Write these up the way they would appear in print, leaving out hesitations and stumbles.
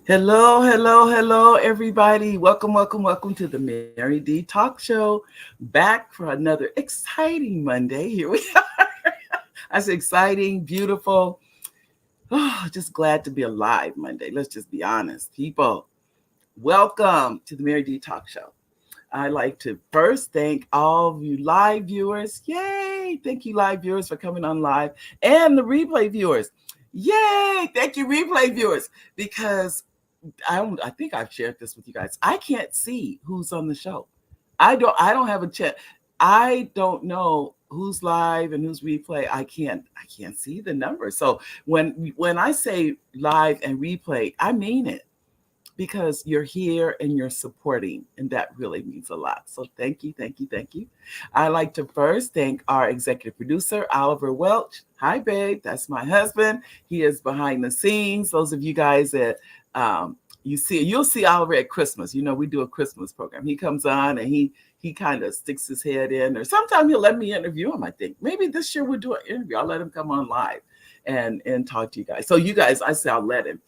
Hello, hello, hello, everybody. Welcome to the Mary D Talk Show. Back for another exciting Monday. Here we are. I say exciting, beautiful. Oh, just glad to be alive Monday. Let's just be honest. People, welcome to the Mary D Talk Show. I'd like to first thank all of you live viewers. Yay! Thank you, live viewers, for coming on live, and the replay viewers. Yay! Thank you, replay viewers, because I think I've shared this with you guys. I can't see who's on the show. I don't have a chat. I don't know who's live and who's replay. I can't see the numbers. So when I say live and replay, I mean it because you're here and you're supporting, and that really means a lot. So thank you, thank you, thank you. I'd like to first thank our executive producer, Oliver Welch. Hi, babe. That's my husband. He is behind the scenes. Those of you guys that you'll see Oliver at Christmas. You know, we do a Christmas program. He comes on and he kind of sticks his head in, or sometimes he'll let me interview him. I think maybe this year we'll do an interview. I'll let him come on live and talk to you guys. So you guys, I say I'll let him.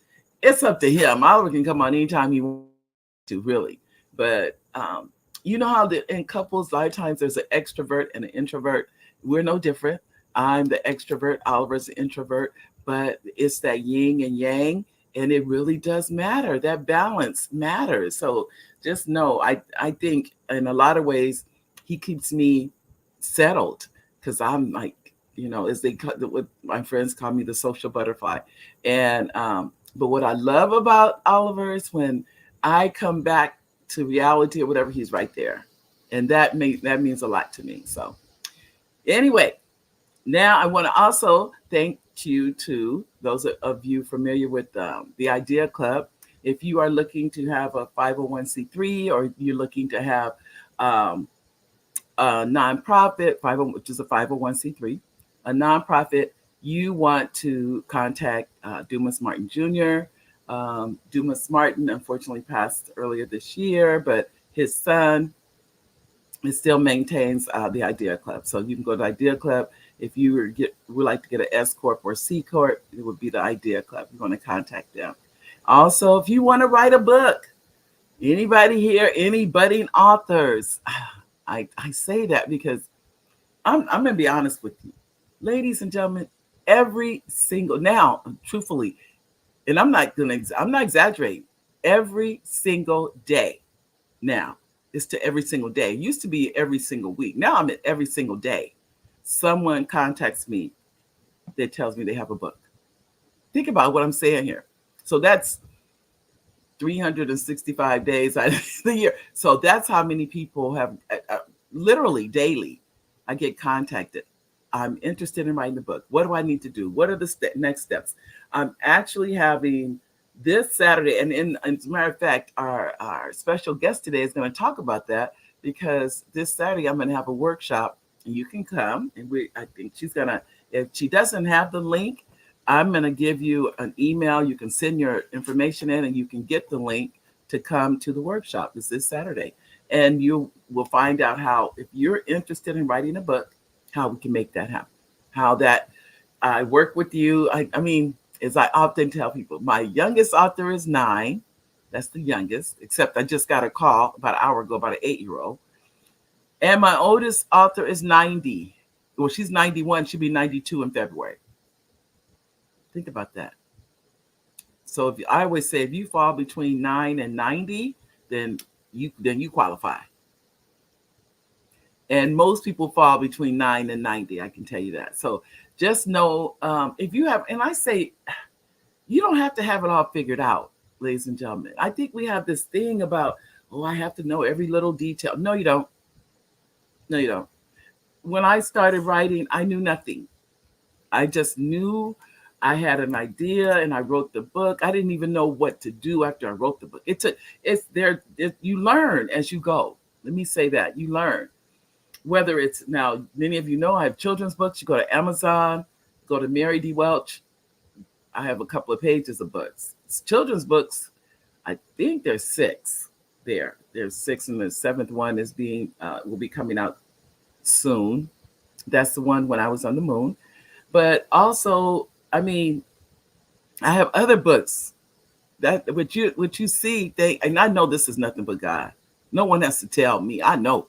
It's up to him. Oliver can come on anytime he wants to, really. But you know how in couples, a lot of times there's an extrovert and an introvert. We're no different. I'm the extrovert. Oliver's the introvert. But it's that yin and yang, and it really does matter. That balance matters. So just know, I think in a lot of ways, he keeps me settled because I'm like, as what my friends call me, the social butterfly. And but what I love about Oliver is when I come back to reality or whatever, he's right there, and that means a lot to me. So anyway, now I want to also thank you to those of you familiar with the Idea Club. If you are looking to have a 501c3, or you're looking to have a nonprofit, which is a 501c3, a nonprofit, you want to contact Dumas Martin Jr. Dumas Martin unfortunately passed earlier this year, but his son still maintains the Idea Club. So you can go to Idea Club. If you would like to get an S Corp or C Corp, it would be the Idea Club. You want to contact them. Also, if you want to write a book, anybody here, any budding authors, I say that because I'm going to be honest with you. Ladies and gentlemen, now, truthfully, and I'm not exaggerating, every single day now is to every single day. It used to be every single week. Now I'm at every single day. Someone contacts me that tells me they have a book. Think about what I'm saying here. So that's 365 days out of the year. So that's how many people have literally daily. I get contacted. I'm interested in writing a book. What do I need to do? What are the next steps? I'm actually having this Saturday, and as a matter of fact, our special guest today is going to talk about that, because this Saturday I'm going to have a workshop, and you can come. And I think she's going to, if she doesn't have the link, I'm going to give you an email. You can send your information in, and you can get the link to come to the workshop. It's this Saturday, and you will find out how, if you're interested in writing a book, how we can make that happen. How that I work with you. I mean, as I often tell people, my youngest author is 9. That's the youngest, except I just got a call about an hour ago about an 8-year-old. And my oldest author is 90. Well, she's 91. She'll be 92 in February. Think about that. So I always say, if you fall between 9 and 90, then you qualify. And most people fall between 9 and 90. I can tell you that. So just know, if you have, and I say, you don't have to have it all figured out, ladies and gentlemen. I think we have this thing about, I have to know every little detail. No, you don't. No, you don't. When I started writing, I knew nothing. I just knew I had an idea, and I wrote the book. I didn't even know what to do after I wrote the book. You learn as you go. Let me say that. You learn. Whether it's, now, many of you know I have children's books. You go to Amazon, go to Mary D. Welch. I have a couple of pages of books. It's children's books. I think there's 6 there. There's 6, and the 7th one will be coming out soon. That's the one when I was on the moon. But also, I mean, I have other books That what you see, and I know this is nothing but God. No one has to tell me. I know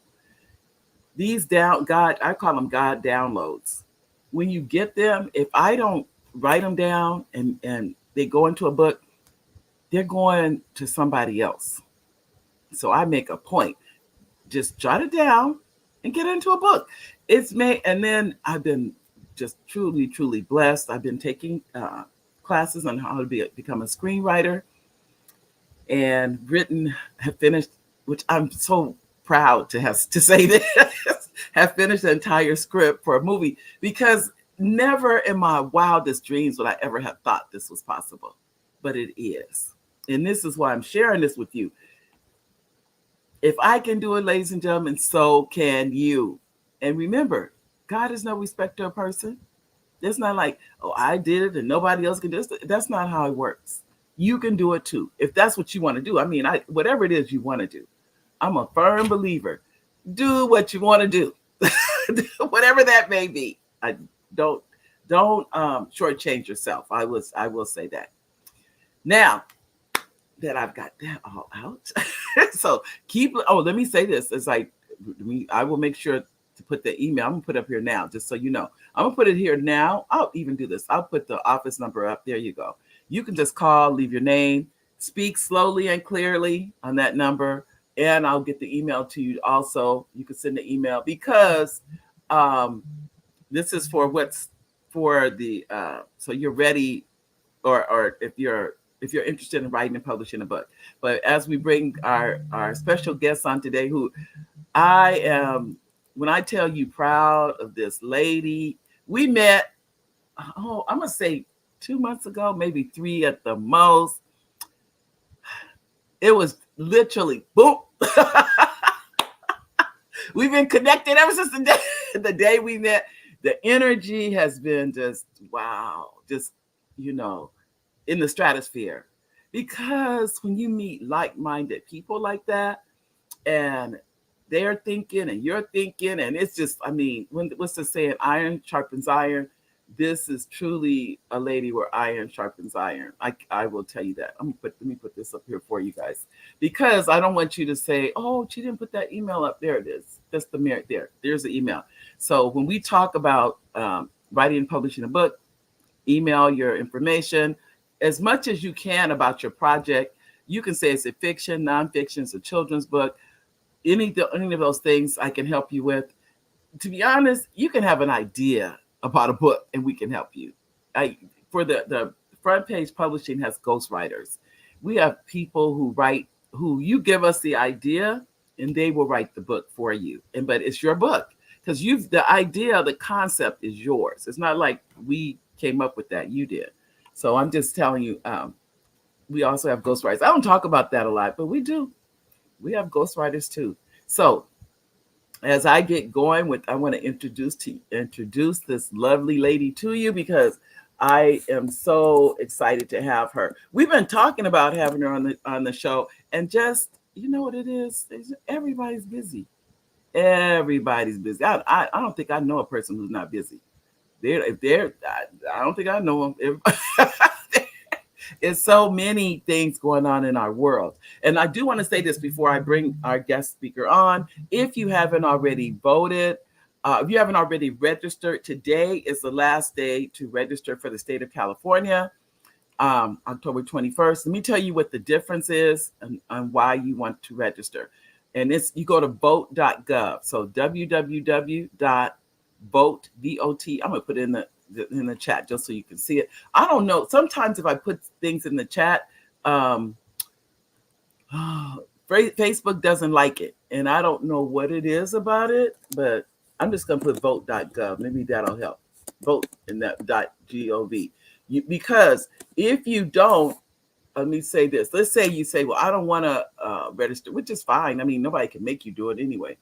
these down God. I call them God downloads. When you get them, if I don't write them down and they go into a book, they're going to somebody else. So I make a point, just jot it down and get into a book. It's made, and then I've been just truly, truly blessed. I've been taking classes on how to become a screenwriter and written, have finished, which I'm so proud to have to say this, have finished the entire script for a movie because never in my wildest dreams would I ever have thought this was possible, but it is. And this is why I'm sharing this with you. If I can do it, ladies and gentlemen, so can you. And remember, God is no respecter of person. It's not like, oh, I did it and nobody else can do it. That's not how it works. You can do it too, if that's what you want to do. I mean, whatever it is you want to do. I'm a firm believer. Do what you want to do, whatever that may be. I don't shortchange yourself. I will say that. Now that I've got that all out, so keep. Oh, let me say this. It's like I will make sure to put the email. I'm gonna put it up here now, just so you know. I'm gonna put it here now. I'll even do this. I'll put the office number up. There you go. You can just call, leave your name, speak slowly and clearly on that number, and I'll get the email to you also. You can send the email because this is for what's for the so you're ready, or if you're interested in writing and publishing a book. But as we bring our special guests on today, who I am, when I tell you proud of this lady, we met, oh, I'm going to say 2 months ago, maybe 3 at the most. It was literally boom. We've been connected ever since the day we met. The energy has been just, wow, just, in the stratosphere. Because when you meet like-minded people like that, and they're thinking and you're thinking, and it's just, I mean, what's the saying? Iron sharpens iron. This is truly a lady where iron sharpens iron. I will tell you that. Let me put this up here for you guys, because I don't want you to say, oh, she didn't put that email up. There it is. That's the merit there. There's the email. So when we talk about writing and publishing a book, email your information as much as you can about your project. You can say it's a fiction, nonfiction, it's a children's book, any of those things I can help you with. To be honest, you can have an idea about a book and we can help you. For the front page publishing has ghostwriters. We have people who you give us the idea and they will write the book for you. But it's your book because the idea, the concept is yours. It's not like we came up with that. You did. So I'm just telling you, we also have ghostwriters. I don't talk about that a lot, but we do. We have ghostwriters too. So as I get going with, I want to introduce this lovely lady to you because I am so excited to have her. We've been talking about having her on the show, and just, you know what it is? Everybody's busy. Everybody's busy. I don't think I know a person who's not busy. I don't think I know them. It's so many things going on in our world. And I do want to say this before I bring our guest speaker on. If you haven't already voted, if you haven't already registered, today is the last day to register for the state of California, October 21st. Let me tell you what the difference is and why you want to register. And you go to vote.gov. So www.vote, V-O-T. I'm going to put it in the chat just so you can see it. I don't know. Sometimes if I put things in the chat, Facebook doesn't like it. And I don't know what it is about it, but I'm just going to put vote.gov. Maybe that'll help. Vote in that .gov. Because if you don't, let me say this. Let's say you say, well, I don't want to register, which is fine. I mean, nobody can make you do it anyway.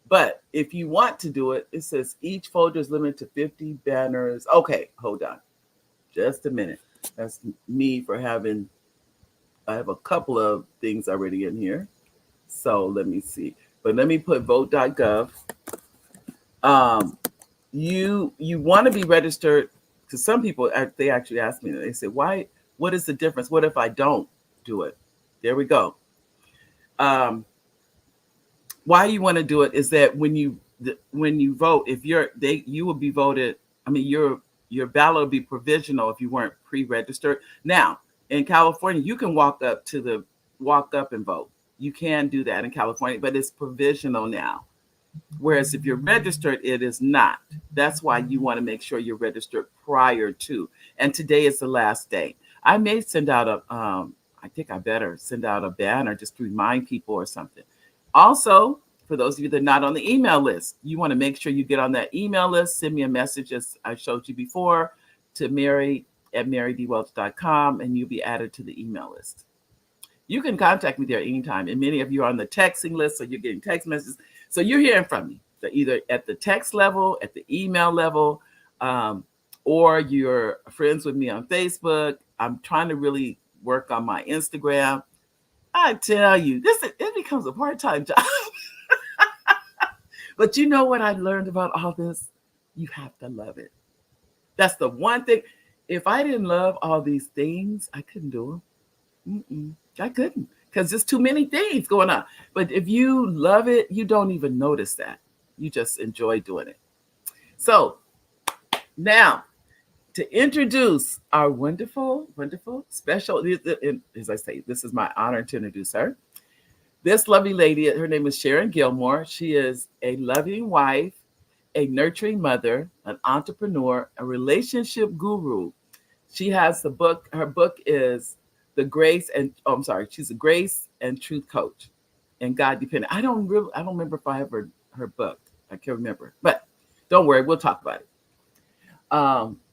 But if you want to do it, it says each folder is limited to 50 banners. Okay, hold on. Just a minute. That's me for I have a couple of things already in here. So let me see. But let me put vote.gov. You want to be registered, because some people, they actually ask me, they say, why What is the difference? What if I don't do it? There we go. Um, why you want to do it is that when you vote, if you will be voted. I mean, your ballot will be provisional if you weren't pre-registered. Now, in California, you can walk up and vote. You can do that in California, but it's provisional now. Whereas if you're registered, it is not. That's why you want to make sure you're registered prior to. And today is the last day. I may send out I think I better send out a banner just to remind people or something. Also, for those of you that are not on the email list, you want to make sure you get on that email list. Send me a message, as I showed you before, to mary@marydwelch.com, and you'll be added to the email list. You can contact me there anytime. And many of you are on the texting list, so you're getting text messages. So you're hearing from me. So either at the text level, at the email level, um, or you're friends with me on Facebook. I'm trying to really work on my Instagram. I tell you, it becomes a part-time job. But you know what I learned about all this? You have to love it. That's the one thing. If I didn't love all these things, I couldn't do them. I couldn't, because there's too many things going on. But if you love it, you don't even notice that. You just enjoy doing it. So now, to introduce our wonderful, wonderful special, as I say, this is my honor to introduce her. This lovely lady, her name is Sharon Gilmore. She is a loving wife, a nurturing mother, an entrepreneur, a relationship guru. She has the book. Her book is the Grace and I'm sorry, she's a Grace and Truth Coach and God Dependent. I don't remember if I have her book. I can't remember, but don't worry, we'll talk about it.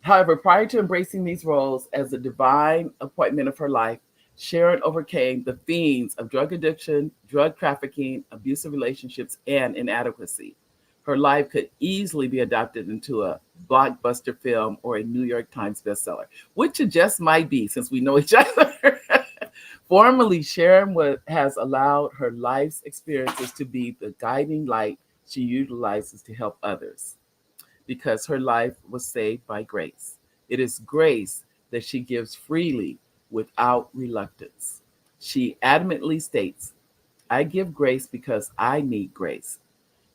However, prior to embracing these roles as a divine appointment of her life, Sharon overcame the fiends of drug addiction, drug trafficking, abusive relationships, and inadequacy. Her life could easily be adapted into a blockbuster film or a New York Times bestseller, which it just might be since we know each other. Formerly, Sharon has allowed her life's experiences to be the guiding light she utilizes to help others because her life was saved by grace. It is grace that she gives freely without reluctance. She adamantly states, I give grace because I need grace.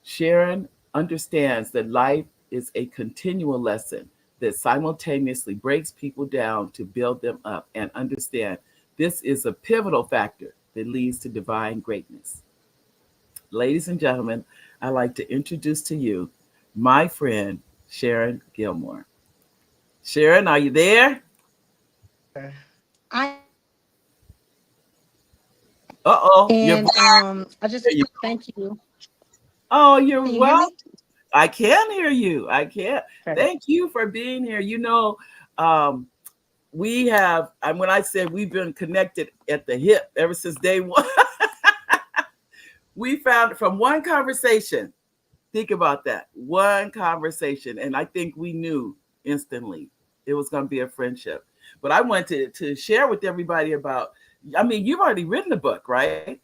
Sharon understands that life is a continual lesson that simultaneously breaks people down to build them up and understand this is a pivotal factor that leads to divine greatness. Ladies and gentlemen, I'd like to introduce to you my friend, Sharon Gilmore. Sharon, are you there? I am here. Uh-oh, you're And I there just you go. thank you. Oh, you're Can you hear well. me? I can hear you. I can. Perfect. Thank you for being here. Um, we have, and when I said we've been connected at the hip ever since day one, we found from one conversation. Think about that. One conversation. And I think we knew instantly it was going to be a friendship. But I wanted to share with everybody about, I mean, you've already written a book, right?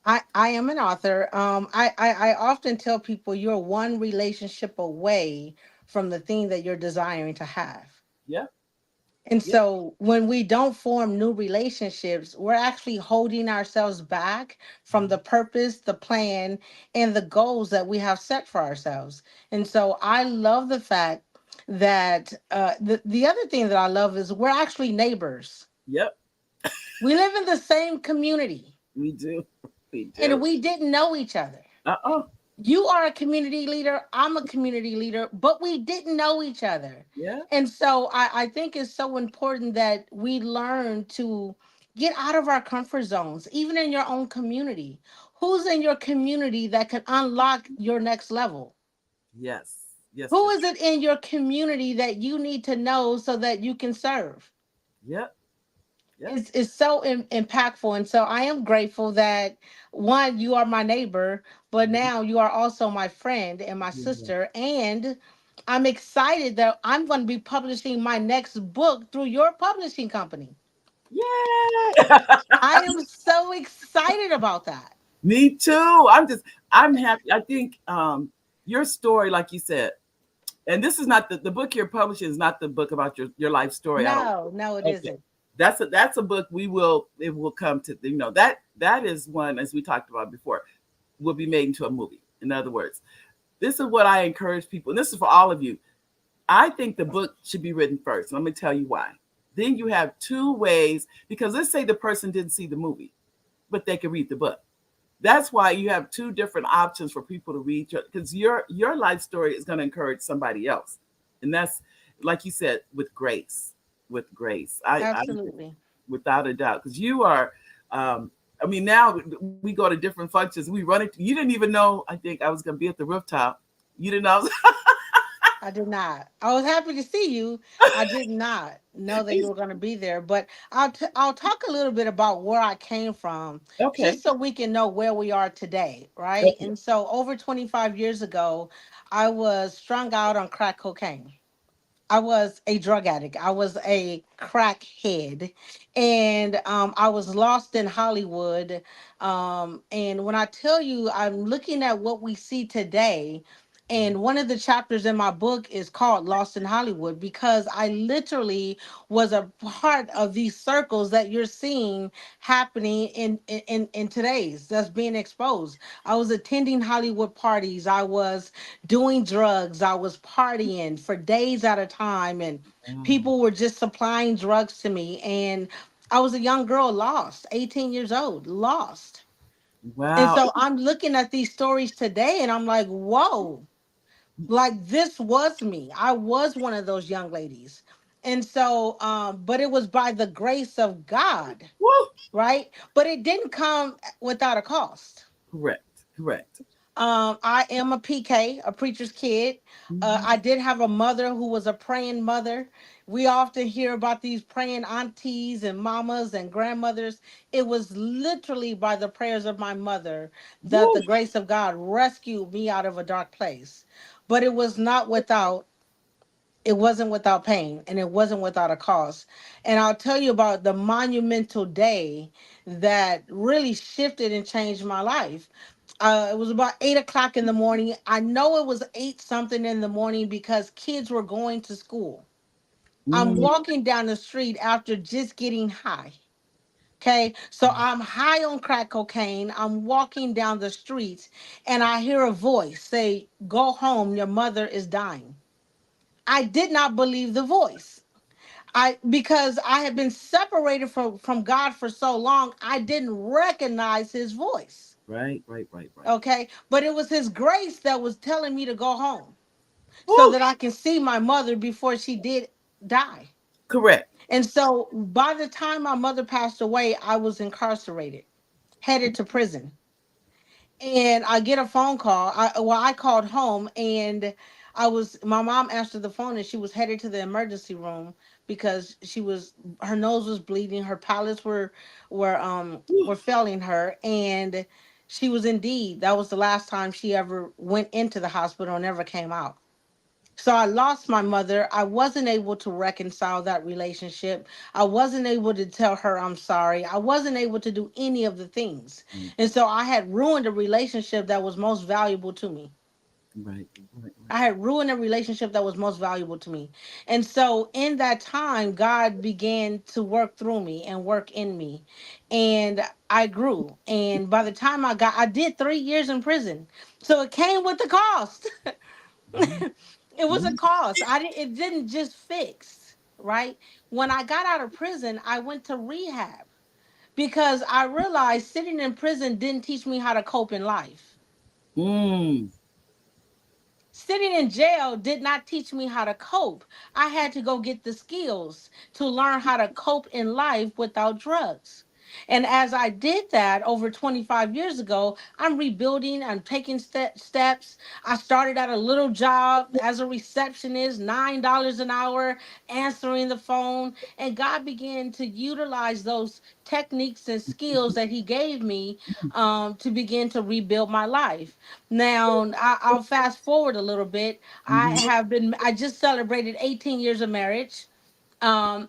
I am an author. I often tell people you're one relationship away from the thing that you're desiring to have. Yeah. And Yeah. so when we don't form new relationships, we're actually holding ourselves back from the purpose, the plan, and the goals that we have set for ourselves. And so I love the fact that the other thing that I love is we're actually neighbors. Yep. We live in the same community We do. We and do. we didn't know each other. Uh-uh. You are a community leader, I'm a community leader, but we didn't know each other. Yeah. And so I think it's so important that we learn to get out of our comfort zones, even in your own community. Who's in your community that can unlock your next level? Yes. Yes. Who Yes. is it in your community that you need to know so that you can serve? Yep. Yep. It's so impactful. And so I am grateful that one, you are my neighbor, but now you are also my friend and my Yeah. sister. And I'm excited that I'm going to be publishing my next book through your publishing company. Yay! I am so excited about that. Me too. I'm happy. I think your story, like you said, and this is not the book you're publishing is not the book about your life story. I don't No, no, it okay. isn't. That's a book we will it will come to, that is one, as we talked about before, will be made into a movie. In other words, this is what I encourage people, and this is for all of you. I think the book should be written first. Let me tell you why. Then you have two ways, because let's say the person didn't see the movie, but they can read the book. That's why you have two different options for people to read, because your life story is going to encourage somebody else, and that's, like you said, with grace, with grace. I Absolutely. without a doubt, because you are. I mean, now we go to different functions. We run it. You didn't even know. I think I was going to be at the rooftop. You didn't know. I did not. I was happy to see you. I did not know that you were going to be there, but I'll talk a little bit about where I came from, Okay. just so we can know where we are today, right? Okay. And so, over 25 years ago, I was strung out on crack cocaine. I was a drug addict. I was a crackhead, and I was lost in Hollywood. And when I tell you, I'm looking at what we see today. And one of the chapters in my book is called Lost in Hollywood, because I literally was a part of these circles that you're seeing happening in today's, that's being exposed. I was attending Hollywood parties. I was doing drugs. I was partying for days at a time, and Wow. people were just supplying drugs to me. And I was a young girl, lost, 18 years old, lost. And Wow. so I'm looking at these stories today and I'm like, whoa, like this was me. I was one of those young ladies. And so, but it was by the grace of God, Woo. right? But it didn't come without a cost. Correct. Correct. I am a PK, a preacher's kid. I Hmm. did have a mother who was a praying mother. We often hear about these praying aunties and mamas and grandmothers. It was literally by the prayers of my mother that the Woo. grace of God rescued me out of a dark place. But it wasn't without pain, and it wasn't without a cost. And I'll tell you about the monumental day that really shifted and changed my life. It was about 8 o'clock in the morning. I know it was eight something in the morning because kids were going to school. I'm Mm. walking down the street after just getting high. Okay, so I'm high on crack cocaine. I'm walking down the streets and I hear a voice say, "Go home, your mother is dying." I did not believe the voice. I Because I had been separated from God for so long, I didn't recognize his voice. Right. Right. Right. Right. Okay, but it was his grace that was telling me to go home so Woo. that I can see my mother before she did die. Correct. And so by the time my mother passed away, I was incarcerated, headed to prison. And I get a phone call. I called home, and my mom answered the phone, and she was headed to the emergency room because her nose was bleeding, her palates were failing her, and she was, indeed, that was the last time she ever went into the hospital and never came out. So I lost my mother. I wasn't able to reconcile that relationship. I wasn't able to tell her I'm sorry. I wasn't able to do any of the things. Mm. And so I had ruined a relationship that was most valuable to me. Right. Right. Right. I had ruined a relationship that was most valuable to me. And so in that time, God began to work through me and work in me. And I grew. And by the time I did 3 years in prison. So it came with the cost. Mhm. It was a Mhm. cost. It didn't just fix, right? When I got out of prison, I went to rehab because I realized sitting in prison didn't teach me how to cope in life. Mm. Sitting in jail did not teach me how to cope. I had to go get the skills to learn how to cope in life without drugs. And as I did that over 25 years ago, I'm rebuilding, I'm taking steps. I started at a little job as a receptionist, $9 an hour, answering the phone. And God began to utilize those techniques and skills that He gave me to begin to rebuild my life. Now, I'll fast forward a little bit. Mhm. I just celebrated 18 years of marriage.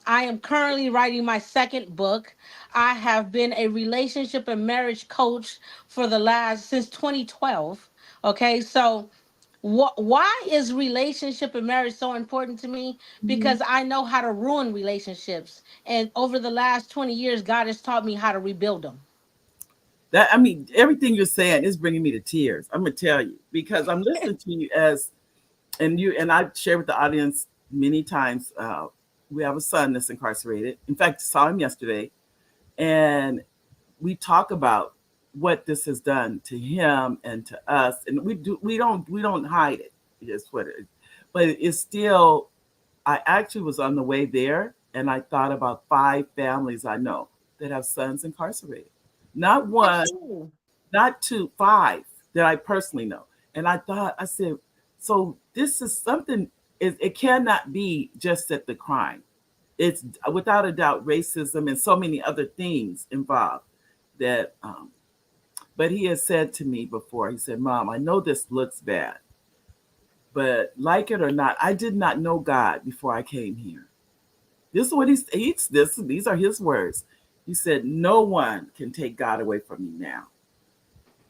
I am currently writing my second book. I have been a relationship and marriage coach since 2012. Okay, so Why is relationship and marriage so important to me? Mhm. Because I know how to ruin relationships, and over the last 20 years God has taught me how to rebuild them. That I mean, everything you're saying is bringing me to tears. I'm gonna tell you because I'm listening to you as and I've shared with the audience many times. We have a son that's incarcerated. In fact, saw him yesterday, and we talk about what this has done to him and to us, and we don't hide it. It's what it is, but it's still. I actually was on the way there, and I thought about 5 families I know that have sons incarcerated. Not one, Absolutely. not two, 5 that I personally know. And I thought, I said, so this is something. It cannot be just at the crime. It's without a doubt racism and so many other things involved that but he has said to me before, he said, Mom, I know this looks bad, but like it or not, I did not know God before I came here. This is what he's this these are his words. He said, no one can take God away from me now.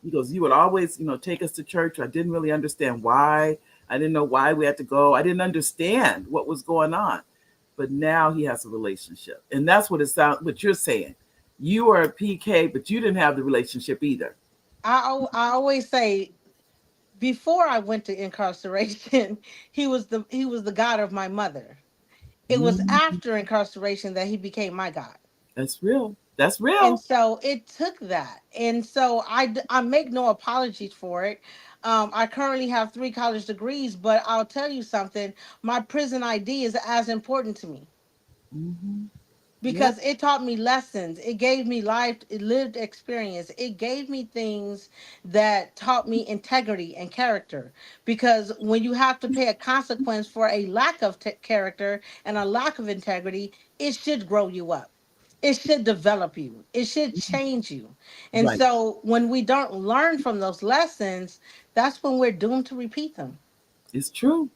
He goes, you would always, take us to church. I didn't really understand why. I didn't know why we had to go. I didn't understand what was going on. But now he has a relationship. And that's what it sounds what you're saying. You are a PK, but you didn't have the relationship either. I always say, before I went to incarceration, he was the God of my mother. It was Mhm. after incarceration that he became my God. That's real. That's And real. so it took that. And so I make no apologies for it. I currently have 3 college degrees, but I'll tell you something. My prison ID is as important to me Hmm. Yeah, because it taught me lessons. It gave me life, it lived experience. It gave me things that taught me integrity and character. Because when you have to pay a consequence for a lack of character and a lack of integrity, it should grow you up. It should develop you. It should change you. And right. so when we don't learn from those lessons, that's when we're doomed to repeat them. It's true.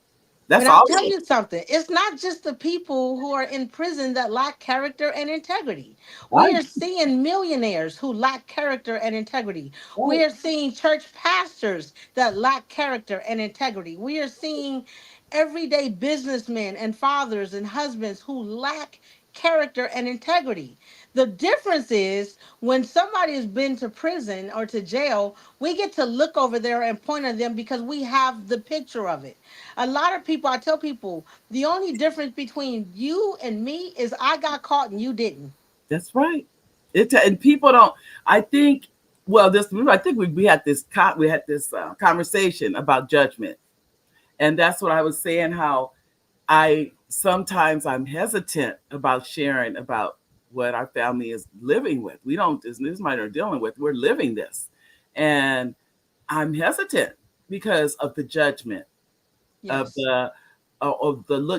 That's And I'll all tell of you something. It's not just the people who are in prison that lack character and integrity. We right. are seeing millionaires who lack character and integrity. We Right. are seeing church pastors that lack character and integrity. We are seeing everyday businessmen and fathers and husbands who lack character and integrity. The difference is when somebody has been to prison or to jail, we get to look over there and point at them because we have the picture of it. A lot of people, I tell people, the only difference between you and me is I got caught and you didn't. That's right. And people don't. I think. Well, this. I think we had this. We had this conversation about judgment, and that's what I was saying. How I sometimes I'm hesitant about sharing about what our family is living with. We don't. This might are dealing with. We're living this, and I'm hesitant because of the judgment of Yes, the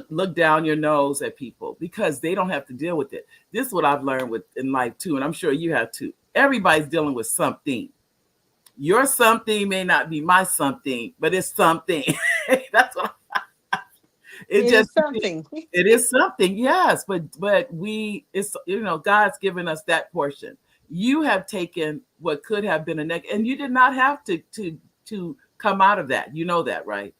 look down your nose at people because they don't have to deal with it. This is what I've learned with in life too, and I'm sure you have too. Everybody's dealing with something. Your something may not be my something, but it's something. That's what it it just is something. it is something, yes. But it's God's given us that portion. You have taken what could have been a negative, and you did not have to come out of that. You know that, right?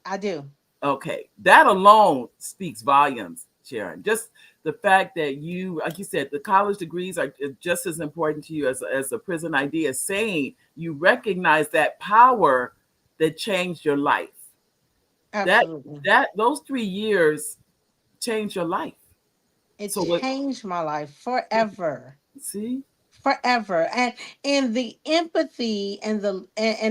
I do. Okay, that alone speaks volumes, Sharon. Just the fact that you, like you said, the college degrees are just as important to you as a prison idea, saying you recognize that power that changed your life. That Absolutely. those 3 years changed your life. It So what? changed my life forever. See, Forever. And the empathy and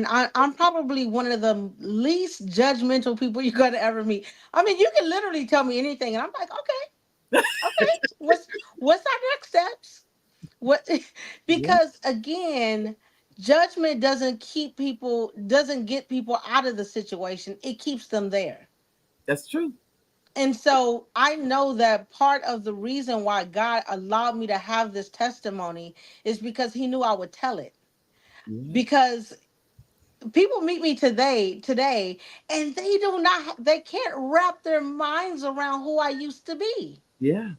I'm probably one of the least judgmental people you're gonna ever meet. I mean, you can literally tell me anything and I'm like, okay, what's our next steps? What yeah, because again, judgment doesn't get people out of the situation. It keeps them there. that's true. And so I know that part of the reason why God allowed me to have this testimony is because he knew I would tell it. Yeah, Because people meet me today and they can't wrap their minds around who I used to be. yeah.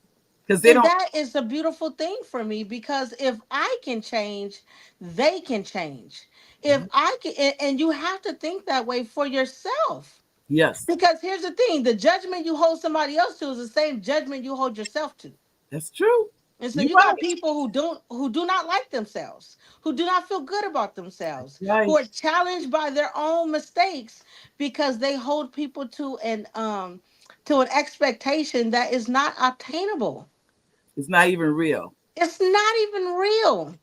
because they And don't. that is a beautiful thing for me, because if I can change, they can change. If I can, and you have to think that way for yourself. Yes, Because here's the thing, the judgment you hold somebody else to is the same judgment you hold yourself to. that's true. And so You're you got right. people who do not like themselves, who do not feel good about themselves, who Right. are challenged by their own mistakes, because they hold people to an expectation that is not obtainable. It's not even real. It's not even real.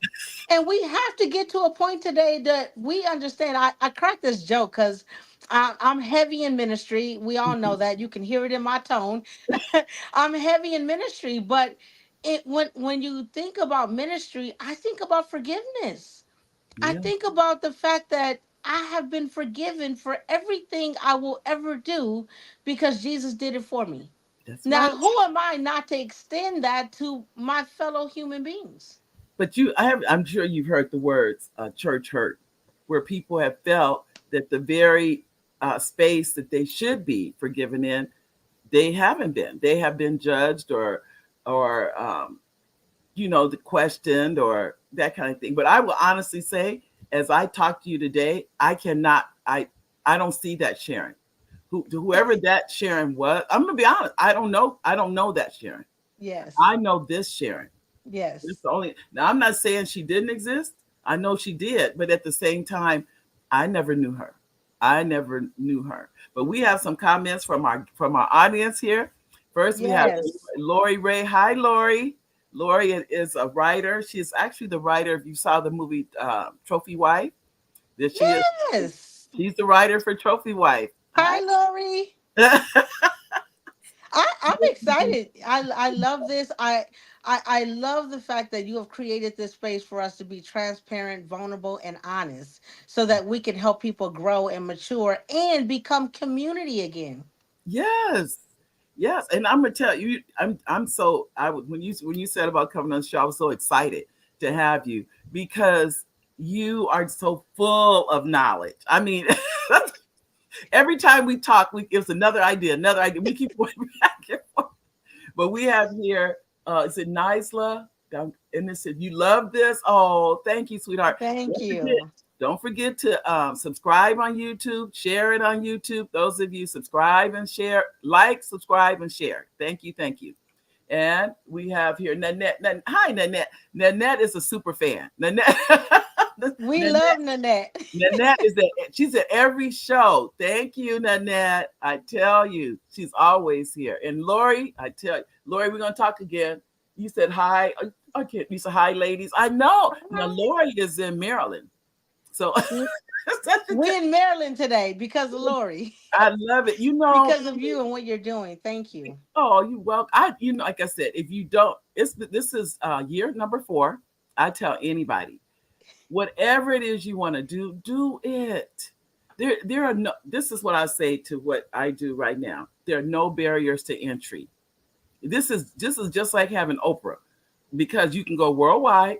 And we have to get to a point today that we understand. I crack this joke because I'm heavy in ministry. We all know that. You can hear it in my tone. I'm heavy in ministry, but when you think about ministry, I think about forgiveness. I Yeah, think about the fact that I have been forgiven for everything I will ever do because Jesus did it for me. that's right. Now, who am I not to extend that to my fellow human beings? But I'm sure you've heard the words church hurt, where people have felt that the very space that they should be forgiven in, they haven't been. They have been judged or questioned or that kind of thing. But I will honestly say, as I talk to you today, I don't see that Sharon. Whoever that Sharon was, I'm gonna be honest. I don't know. I don't know that Sharon. Yes. I know this Sharon. It's Yes. the only. Now I'm not saying she didn't exist. I know she did, but at the same time, I never knew her. I never knew her. But we have some comments from our audience here. First, we have Yes. Lori Ray. Hi, Lori. Lori is a writer. She's actually the writer. If you saw the movie Trophy Wife, that she is. Yes. She's the writer for Trophy Wife. Hi, Hi. Lori. I'm excited. I love this. I love the fact that you have created this space for us to be transparent, vulnerable, and honest, so that we can help people grow and mature and become community again. Yes. Yes. And I'm gonna tell you, I'm so I was when you said about coming on the show, I was so excited to have you because you are so full of knowledge. I mean, every time we talk, we gives another idea, another idea. We keep going back and forth. But we have here, is it Nisla? And it said, you love this? Oh, thank you, sweetheart. Thank Don't forget, you. don't forget to subscribe on YouTube, share it on YouTube. Those of you subscribe and share, like, subscribe, and share. Thank you, thank you. And we have here Nanette. Hi, Nanette. Nanette is a super fan. Nanette, We Nanette, love Nanette. Nanette she's at every show. Thank you, Nanette. I tell you, she's always here. And Lori, I tell you, Lori, we're gonna talk again. You said hi. I can't. You said hi, ladies. I know. Now Lori is in Maryland, so We in Maryland today because of Lori, I love it. because of you and what you're doing. Thank you. Oh, you well. Like I said, if you don't, this is year number 4. I tell anybody, whatever it is you want to do, do it. There are no. This is what I say to what I do right now. There are no barriers to entry. This is just like having Oprah, because you can go worldwide.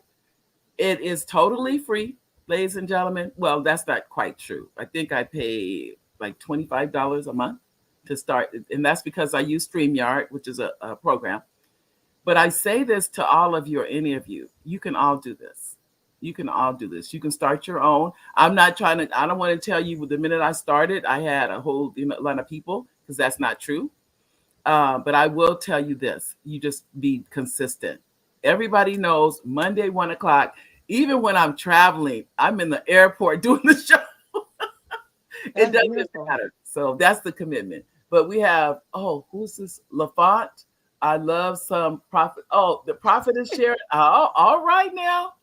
It is totally free, ladies and gentlemen. Well, that's not quite true. I think I pay like $25 a month to start, and that's because I use StreamYard, which is a program. But I say this to all of you or any of you: you can all do this. You can all do this. You can start your own. I'm not trying to. I don't want to tell you. The minute I started, I had a whole line of people, because that's not true. But I will tell you this: you just be consistent. Everybody knows Monday 1 o'clock. Even when I'm traveling, I'm in the airport doing the show. It That's doesn't beautiful. matter. So that's the commitment. But we have, who's this? Lafont. I love some prophet. Oh, the prophet is sharing. Oh, all right now.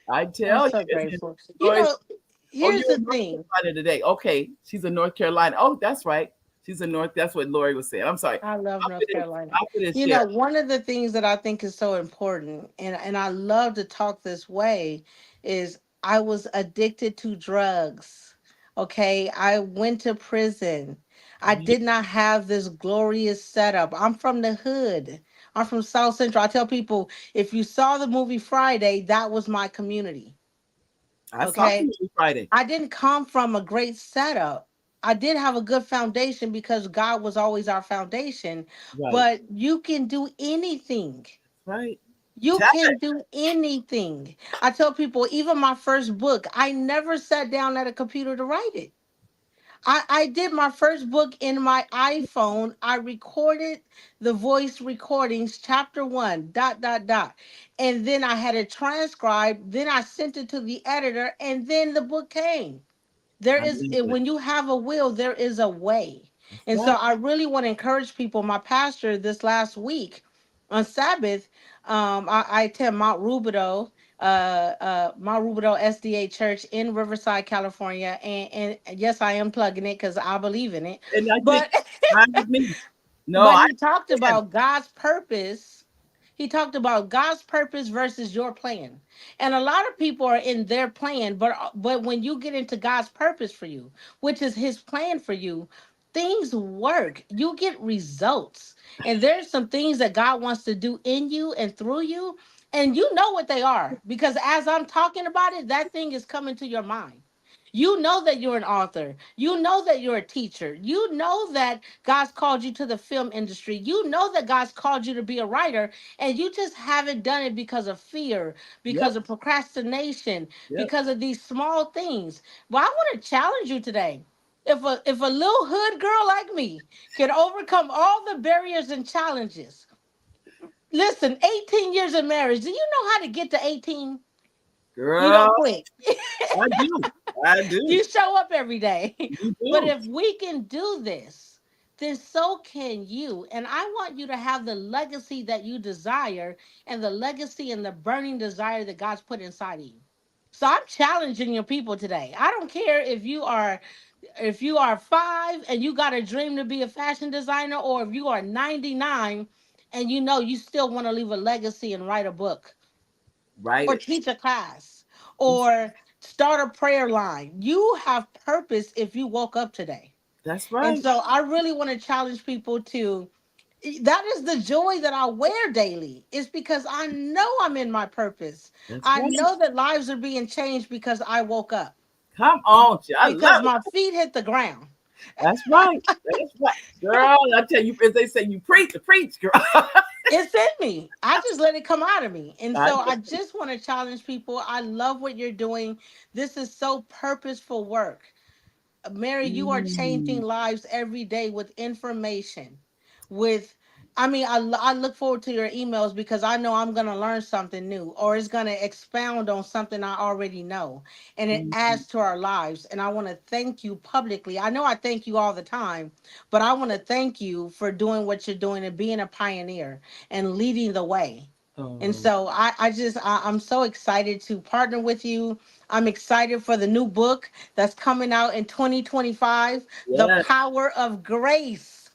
I I'm tell you. so grateful. You Lori, know, oh, here's you're the in North thing. Carolina today. Okay. She's in North Carolina. Oh, that's right. She's in North. That's what Lori was saying. I'm sorry. I love North Carolina. Prophet is You sharing. know, one of the things that I think is so important, and I love to talk this way, is I was addicted to drugs. Okay. I went to prison. I did not have this glorious setup. I'm from the hood. I'm from South Central. I tell people, if you saw the movie Friday, that was my community. I saw Okay. you Friday. I didn't come from a great setup. I did have a good foundation because God was always our foundation, Right. but you can do anything. right. You Tell can do anything. I tell people, even my first book, I never sat down at a computer to write it. I did my first book in my iPhone. I recorded the voice recordings, chapter one, dot, dot, dot. And then I had it transcribed. Then I sent it to the editor, and then the book came. There I is love it. when you have a will, there is a way. That's And so right. I really want to encourage people. My pastor this last week on Sabbath, I attend Mount Rubidoux SDA Church in Riverside, California. And yes, I am plugging it because I believe in it. And I think But fine with me. No, but I he talked understand. about God's purpose. He talked about God's purpose versus your plan. And a lot of people are in their plan, but when you get into God's purpose for you, which is his plan for you, things work. You get results. And there's some things that God wants to do in you and through you, and you know what they are because as I'm talking about it, that thing is coming to your mind. You know that you're an author. You know that you're a teacher. You know that God's called you to the film industry. You know that God's called you to be a writer, and you just haven't done it because of fear, Yep, because of procrastination, yep. because of these small things. Well, I want to challenge you today. If a little hood girl like me can overcome all the barriers and challenges, listen, 18 years of marriage, do you know how to get to 18? You Girl, don't quit. I do. I do. You show up every day. You But do. if we can do this, then so can you. And I want you to have the legacy that you desire and the legacy and the burning desire that God's put inside of you. So I'm challenging your people today. I don't care if you are 5 and you got a dream to be a fashion designer, or if you are 99 and you know you still want to leave a legacy and write a book Write or it. teach a class or start a prayer line. You have purpose if you woke up today. That's And right. so I really want to challenge people to that is the joy that I wear daily. It's because I know I'm in my purpose. That's I right. know that lives are being changed because I woke up, Come on, I because love it. my feet hit the ground. That's right. That's right. Girl, I tell you, as they say, you preach, girl. It's in me. I just let it come out of me. And I so I know. just want to challenge people. I love what you're doing. This is so purposeful work. Mary, you are changing Mm, lives every day with information. With, I mean, I look forward to your emails because I know I'm going to learn something new or it's going to expound on something I already know. And it mm, adds to our lives. And I want to thank you publicly. I know I thank you all the time, but I want to thank you for doing what you're doing and being a pioneer and leading the way. And oh, so I'm so excited to partner with you. I'm excited for the new book that's coming out in 2025, The yes, Power of Grace.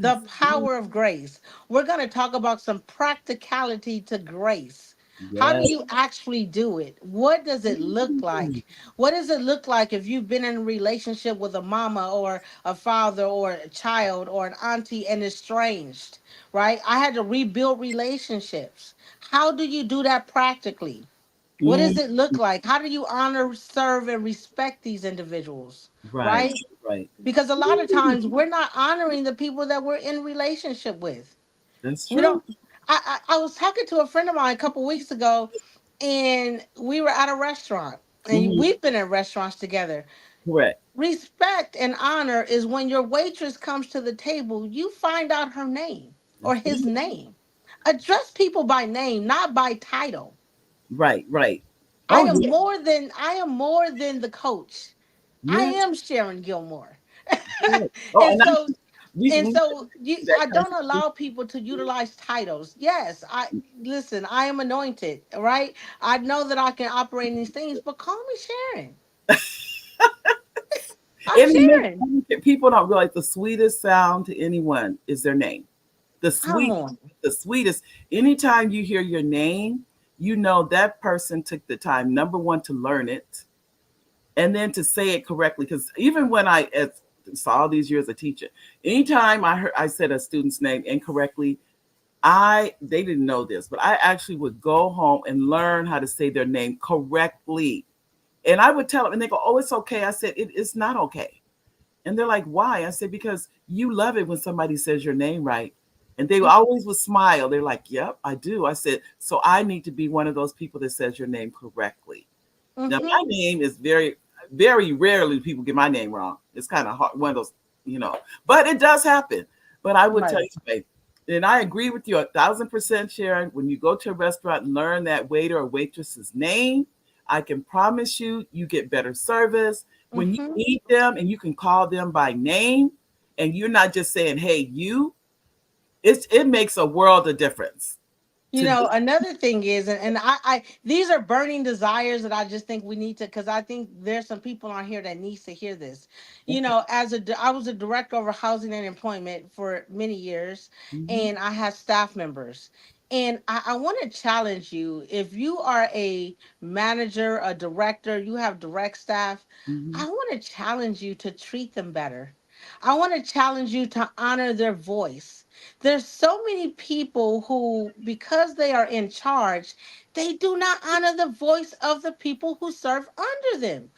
The yes, yes, power of grace. We're going to talk about some practicality to grace. How do yes. you actually do it? What does it look Mm, like? What does it look like if you've been in a relationship with a mama or a father or a child or an auntie and estranged, right? I had to rebuild relationships. How do you do that practically? What mm, does it look like? How do you honor, serve, and respect these individuals? right, Right? right. Because a lot of times we're not honoring the people that we're in relationship with. That's We true. don't. I was talking to a friend of mine a couple weeks ago, and we were at a restaurant, and Hmm. we've been in restaurants together. Correct. Respect and honor is when your waitress comes to the table, you find out her name or That's his right. name. Address people by name, not by title. Right, right. I Oh am yeah, more than I am more than the coach. I yeah, am Sharon Gilmore. yeah. Oh, and and I so and we so do that I kind don't of allow people to utilize titles. Yes, I listen, I am anointed, right? I know that I can operate in these things, but call me Sharon. I'm and Sharon. people don't realize the sweetest sound to anyone is their name. The Come sweet, on. the sweetest. Anytime you hear your name, you know that person took the time, number one, to learn it, and then to say it correctly. Because even when as saw all these years a teacher, anytime I said a student's name incorrectly, they didn't know this, but I actually would go home and learn how to say their name correctly. And I would tell them, and they go, "Oh, it's okay." I said, "It's not okay." And they're like, "Why?" I said, "Because you love it when somebody says your name right." And they always would smile. They're like, "Yep, I do." I said, "So I need to be one of those people that says your name correctly." Now, Mm-hmm. my name is very rarely people get my name wrong. It's kind of hard, one of those, but it does happen. But I would tell Right. you, today, and I agree with you 1,000%, Sharon. When you go to a restaurant and learn that waiter or waitress's name, I can promise you, you get better service. When you Mm-hmm. meet them and you can call them by name, and you're not just saying, "Hey, you," it makes a world of difference. You To know, another thing is, and these are burning desires that I just think we need to, because I think there's some people on here that needs to hear this. You Okay. know, I was a director over housing and employment for many years, Hmm. and I had staff members. And I want to challenge you, if you are a manager, a director, you have direct staff, Hmm. I want to challenge you to treat them better. I want to challenge you to honor their voice. There's so many people who, because they are in charge, they do not honor the voice of the people who serve under them.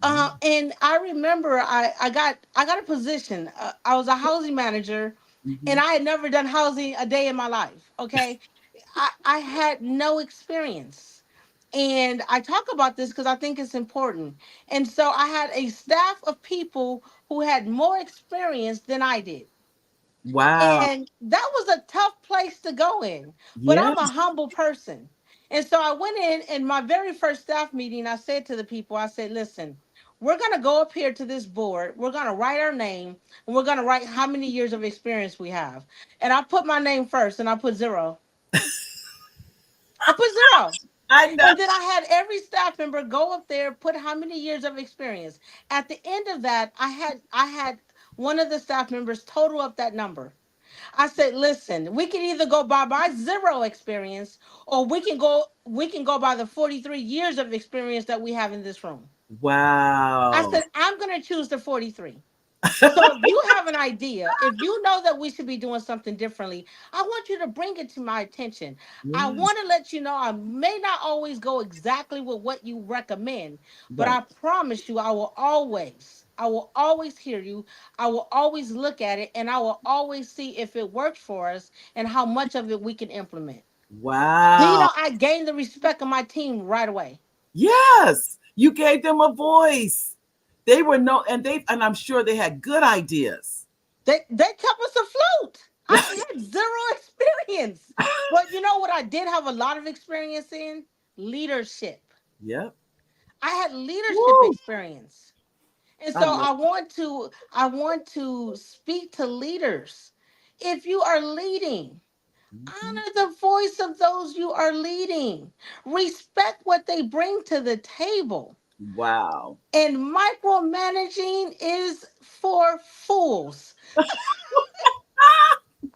And I remember I got a position. I was a housing manager, and Hmm. I had never done housing a day in my life. Okay, I had no experience. And I talk about this because I think it's important. And so I had a staff of people who had more experience than I did. Wow. And that was a tough place to go in, but I'm a Yes. humble person. And so I went in my very first staff meeting, I said to the people, I said, listen, we're going to go up here to this board. We're going to write our name, and we're going to write how many years of experience we have. And I put my name first, and I put zero. I put zero. I know. And then I had every staff member go up there, put how many years of experience. At the end of that, I had one of the staff members total up that number. I said, listen, we can either go by my zero experience, or we can go by the 43 years of experience that we have in this room. I Wow. said, I'm gonna choose the 43. So if you have an idea, if you know that we should be doing something differently, I want you to bring it to my attention. I Yes. want to let you know I may not always go exactly with what you recommend, but Right. I promise you I will always hear you. I will always look at it, and I will always see if it works for us and how much of it we can implement. Do you Wow. know I gained the respect of my team right away? Yes. You gave them a voice. They were no, and I'm sure they had good ideas. They kept us afloat. I had zero experience. But you know what I did have a lot of experience in? Leadership. Yep. I had leadership Woo. experience. And I so love. I want to speak to leaders. If you are leading, Mhm. honor the voice of those you are leading. Respect what they bring to the table. Wow. And micromanaging is for fools.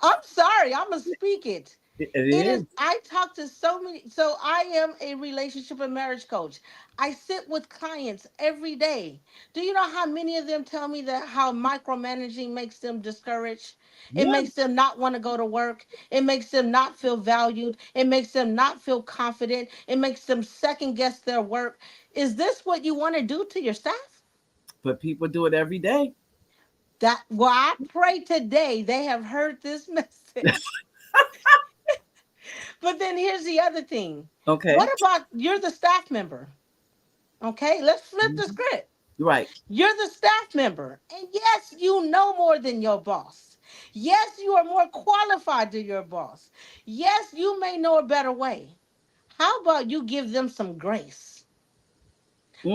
I'm sorry, I'm gonna speak it. It It is, is. I talk to so many, so I am a relationship and marriage coach. I sit with clients every day. Do you know how many of them tell me that how micromanaging makes them discouraged? It Yeah. makes them not want to go to work. It makes them not feel valued. It makes them not feel confident. It makes them second guess their work. Is this what you want to do to your staff? But people do it every day. That, well, I pray today they have heard this message. But then here's the other thing. Okay. What about you're the staff member? Okay, let's flip the Mhm. script. Right. You're the staff member. And yes, you know more than your boss. Yes, you are more qualified than your boss. Yes, you may know a better way. How about you give them some grace?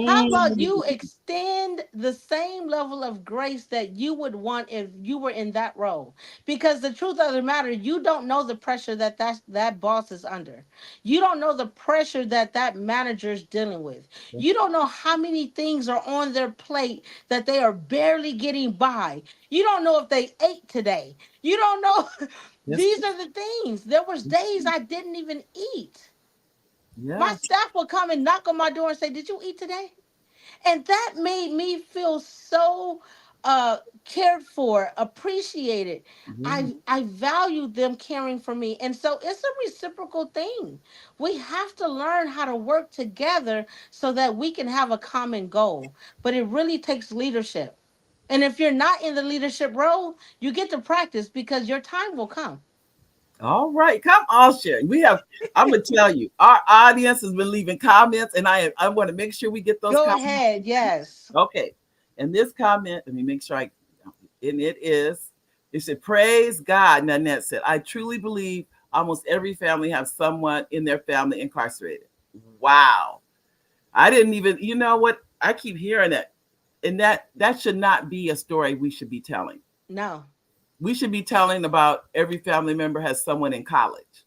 How about Mm. you extend the same level of grace that you would want if you were in that role? Because the truth of the matter, you don't know the pressure that boss is under. You don't know the pressure that manager is dealing with. You don't know how many things are on their plate that they are barely getting by. You don't know if they ate today. You don't know. Yes. These are the things. There was days I didn't even eat. My Yes. staff would come and knock on my door and say, "Did you eat today?" And that made me feel so cared for, appreciated. Yeah. I valued them caring for me. And so it's a reciprocal thing. We have to learn how to work together so that we can have a common goal. But it really takes leadership. And if you're not in the leadership role, you get to practice because your time will come. All right, come on, Sharon. I'm gonna tell you, our audience has been leaving comments, and I want to make sure we get those Go comments. ahead. Yes. Okay, and this comment, let me make sure and it said, praise God. Nanette said, I truly believe almost every family has someone in their family incarcerated. Wow. I didn't even, you know what? I keep hearing it. And that should not be a story we should be telling. No. We should be telling about every family member has someone in college,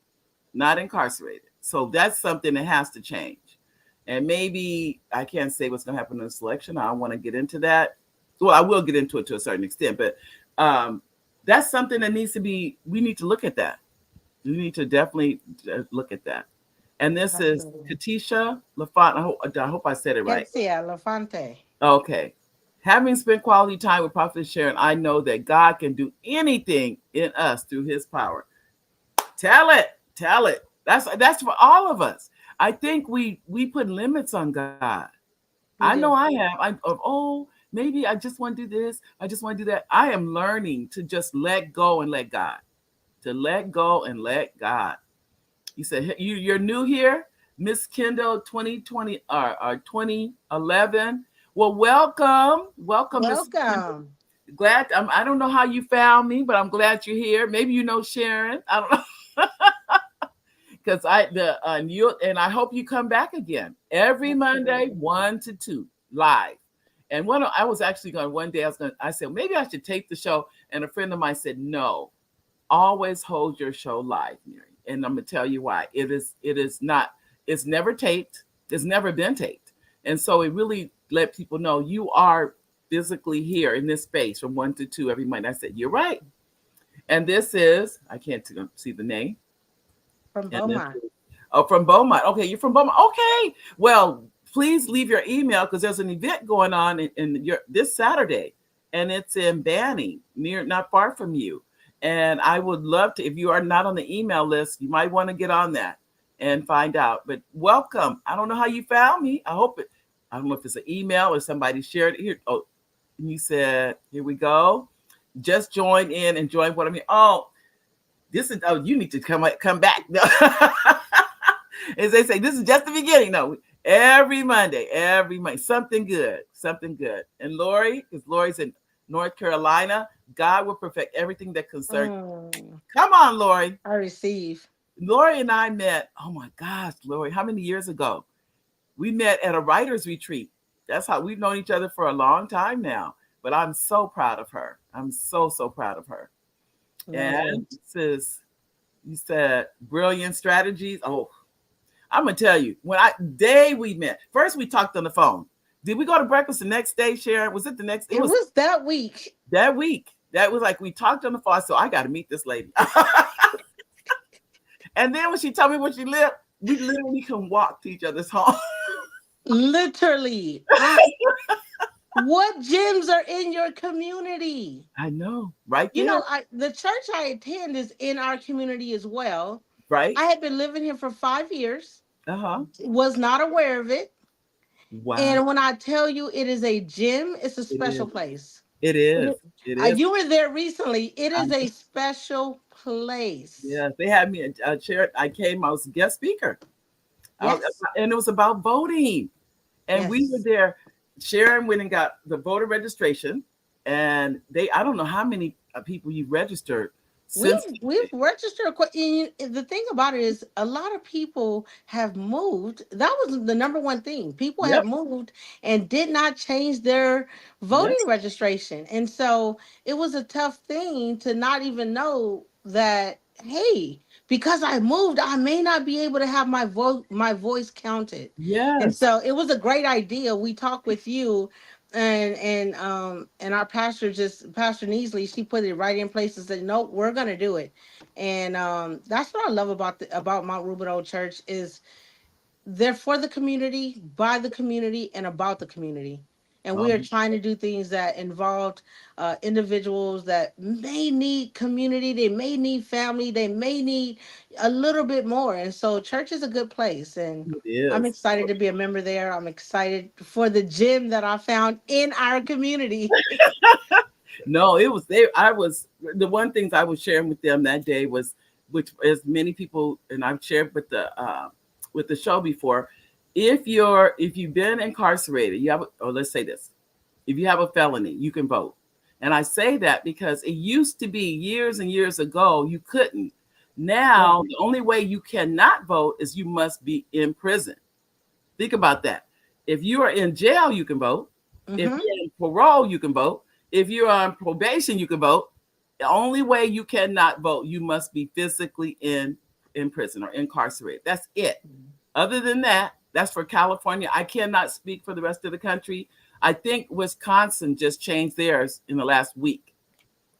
not incarcerated. So that's something that has to change. And maybe I can't say what's going to happen in the selection. I don't want to get into that. Well, I will get into it to a certain extent, but um, that's something that needs to be, we need to look at that. We need to definitely look at that. And this is Absolutely. Katisha Lafont. I hope I said it right. Ketsia Lafante. Okay. Having spent quality time with Prophet Sharon, I know that God can do anything in us through his power. Tell it. Tell it. That's for all of us. I think we put limits on God. I We know I do. have. Maybe I just want to do this. I just want to do that. I am learning to just let go and let God. To let go and let God. You said you're new here, Miss Kendall 2020 or 2011. Well, welcome, Miss Kendall. Welcome. Glad I don't know how you found me, but I'm glad you're here. Maybe you know Sharon. I don't know. Because you and I hope you come back again every Monday, Absolutely. 1 to 2 live. And I was actually going one day. I said maybe I should tape the show, and a friend of mine said no, always hold your show live, Mary. And I'm gonna tell you why. It is not. It's never taped. It's never been taped, and so it really let people know you are physically here in this space from 1 to 2 every Monday. I said you're right, and this is I can't see the name. From And this Beaumont. is from Beaumont. Okay, you're from Beaumont. Okay, well, please leave your email because there's an event going on in your this Saturday, and it's in Banning, near not far from you. And I would love to, if you are not on the email list, you might want to get on that and find out. But welcome. I don't know how you found me. I hope it. I don't know if it's an email or somebody shared it here. Oh, and you said, here we go. Just join in and join what I mean. Oh, this is you need to come back. No. As they say, this is just the beginning. No, every Monday, something good. And Lori, because Lori's in North Carolina, God will perfect everything that concerns. Mm, Come on, Lori. I receive. Lori and I met. Oh my gosh, Lori, how many years ago? We met at a writers retreat. That's how we've known each other for a long time now. But I'm so proud of her. I'm so proud of her. And Nice. this is you said brilliant strategies. Oh, I'm gonna tell you, day we met, first we talked on the phone. Did we go to breakfast the next day, Sharon? Was it the next? It It was was that week. that week. That was like we talked on the phone. So I got to meet this lady. And then when she told me where she lived, we literally can walk to each other's home. Literally. What gyms are in your community? I know, right You there, know, the church I attend is in our community as well. right? I had been living here for 5 years, Uh huh. was not aware of it. Wow, And when I tell you it is a gym, it's a it special is. place. It is. It- It is. you were there recently. It I, is a special place. yeah, they had me a chair. I came. I was a guest speaker, Yes. and it was about voting. And we were Yes. there. Sharon went and got the voter registration, and I don't know how many people you registered since that We've day. registered. The thing about it is, a lot of people have moved. That was the number one thing. People have Yep. moved and did not change their voting Yes. registration, and so it was a tough thing to not even know that. Hey, because I moved, I may not be able to have my voice counted, and Yes. so it was a great idea. We talked with you and our pastor, just Pastor Neasley, she put it right in place and said nope, we're gonna do it. And that's what I love about Mount Reuben Old Church is they're for the community, by the community, and about the community. And we are Um, trying to do things that involved individuals that may need community, they may need family, they may need a little bit more. And so, church is a good place. And it I'm is. excited to be a member there. I'm excited for the gym that I found in our community. No, it was there. I was the one things I was sharing with them that day was which as many people and I've shared with the show before, if you've been incarcerated, you have, or let's say this, if you have a felony, you can vote. And I say that because it used to be years and years ago you couldn't. Yeah. Now the only way you cannot vote is you must be in prison. Think about that. If you are in jail, you can vote. If Mm-hmm. you're in parole, you can vote. If you're on probation, you can vote. The only way you cannot vote, you must be physically in prison or incarcerated. That's it. Other than that, that's for California. I cannot speak for the rest of the country. I think Wisconsin just changed theirs in the last week,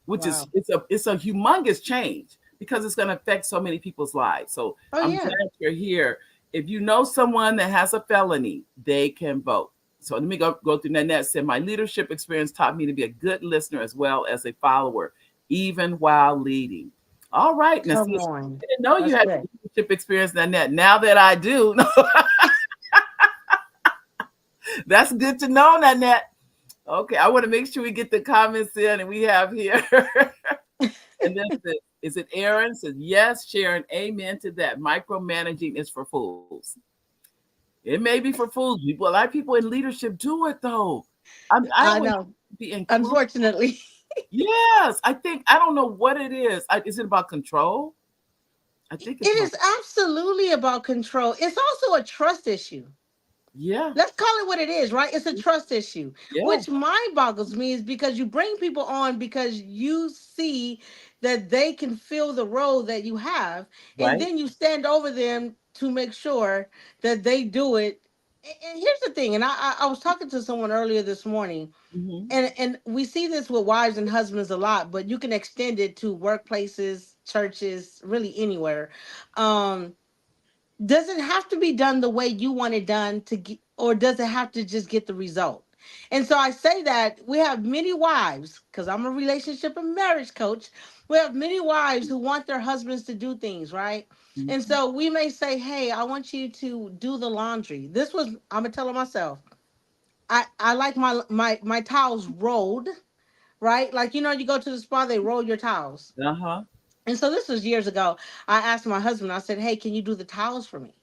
which is Wow. it's a humongous change because it's going to affect so many people's lives. So Oh I'm yeah. glad you're here. If you know someone that has a felony, they can vote. So let me go through Nanette said, my leadership experience taught me to be a good listener as well as a follower, even while leading. All right. Now, Come see, on. I didn't know you That's had good. leadership experience, Nanette. Now that I do, that's good to know, Nanette. Okay, I want to make sure we get the comments in and we have here. And then is it Aaron? Says, yes, Sharon, amen to that. Micromanaging is for fools. It may be for fools. People, a lot of people in leadership do it though. I I always know. be included. Unfortunately. Yes, I don't know what it is. Is it about control? I think It it's about is absolutely about control. It's also a trust issue. yeah, Let's call it what it is, right? It's a trust issue, yeah, which mind boggles me is because you bring people on because you see that they can fill the role that you have, and right. then you stand over them to make sure that they do it. And here's the thing, and I was talking to someone earlier this morning, Hmm. and we see this with wives and husbands a lot, but you can extend it to workplaces, churches, really anywhere. Um, does it have to be done the way you want it done to get, or does it have to just get the result? And so I say that we have many wives, because I'm a relationship and marriage coach. We have many wives who want their husbands to do things, right? And Hmm. so we may say, hey, I want you to do the laundry. This was, I'm gonna tell her myself, I like my towels rolled, right? Like, you go to the spa, they roll your towels. Uh-huh. And so this was years ago. I asked my husband, I said, hey, can you do the towels for me?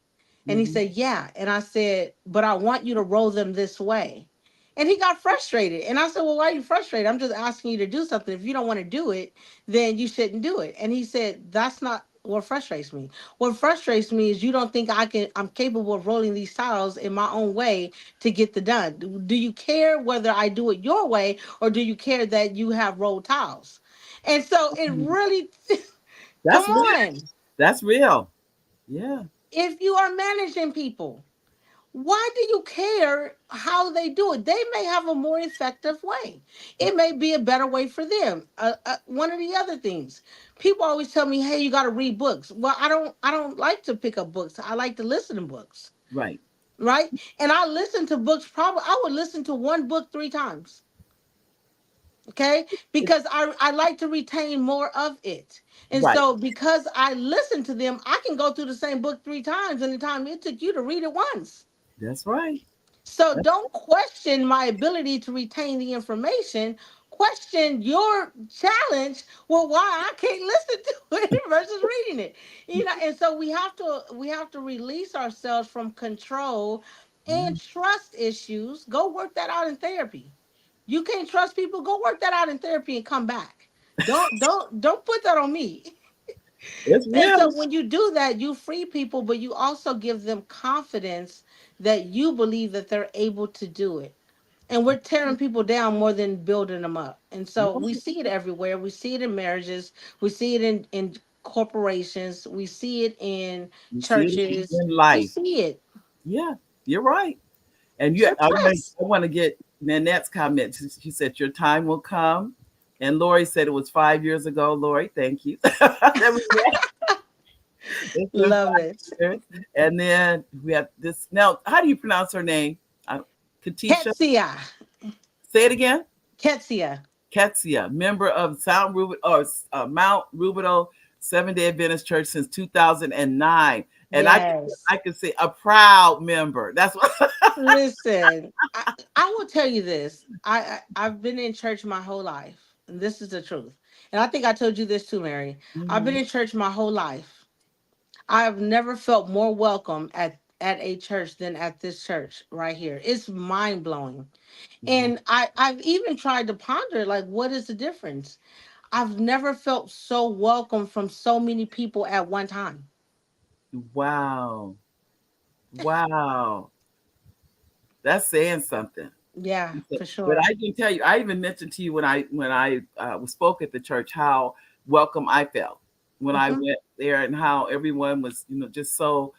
And he Hmm. said, yeah. And I said, but I want you to roll them this way. And he got frustrated. And I said, well, why are you frustrated? I'm just asking you to do something. If you don't want to do it, then you shouldn't do it. And he said, that's not what frustrates me. What frustrates me is you don't think I'm capable of rolling these towels in my own way to get the done. Do you care whether I do it your way, or do you care that you have rolled towels? And so it really, come That's real. on. That's real. Yeah. If you are managing people, why do you care how they do it? They may have a more effective way. It may be a better way for them. One of the other things, people always tell me, "Hey, you got to read books." Well, I don't like to pick up books. I like to listen to books, Right. right? And I listen to books. Probably, I would listen to one book 3 times. Okay, because I like to retain more of it. And Right. so because I listen to them, I can go through the same book 3 times in the time it took you to read it once. That's right. So That's don't question my ability to retain the information. Question your challenge. Well, why I can't listen to it versus reading it. And so we have to release ourselves from control and yeah. trust issues. Go work that out in therapy. You can't trust people, go work that out in therapy and come back. Don't put that on me. It's And so real. when you do that, you free people, but you also give them confidence that you believe that they're able to do it. And we're tearing people down more than building them up. And so we Right. see it everywhere. We see it in marriages, we see it in corporations, we see it in You see it churches. in We life. see it. Yeah, you're right. And So trust. I want to get Nanette's comment. She said, your time will come. And Lori said it was 5 years ago. Lori, thank you. That was it's been Love it. 5 years. And then we have this. Now, how do you pronounce her name? Uh, Katisha? Ketsia. Say it again. Ketsia. Ketsia, member of Mount Rubidoux Seventh-day Adventist Church since 2009. And Yes. I can say a proud member. That's what. Listen, I will tell you this. I've been in church my whole life, and this is the truth. And I think I told you this too, Mary. I've been Mhm. in church my whole life. I have never felt more welcome at a church than at this church right here. It's mind blowing. And I've even tried to ponder, like, what is the difference? I've never felt so welcome from so many people at one time. Wow. Wow. That's saying something. Yeah, for But sure. I can tell you, I even mentioned to you when I spoke at the church how welcome I felt when I Hmm. went there, and how everyone was, just so.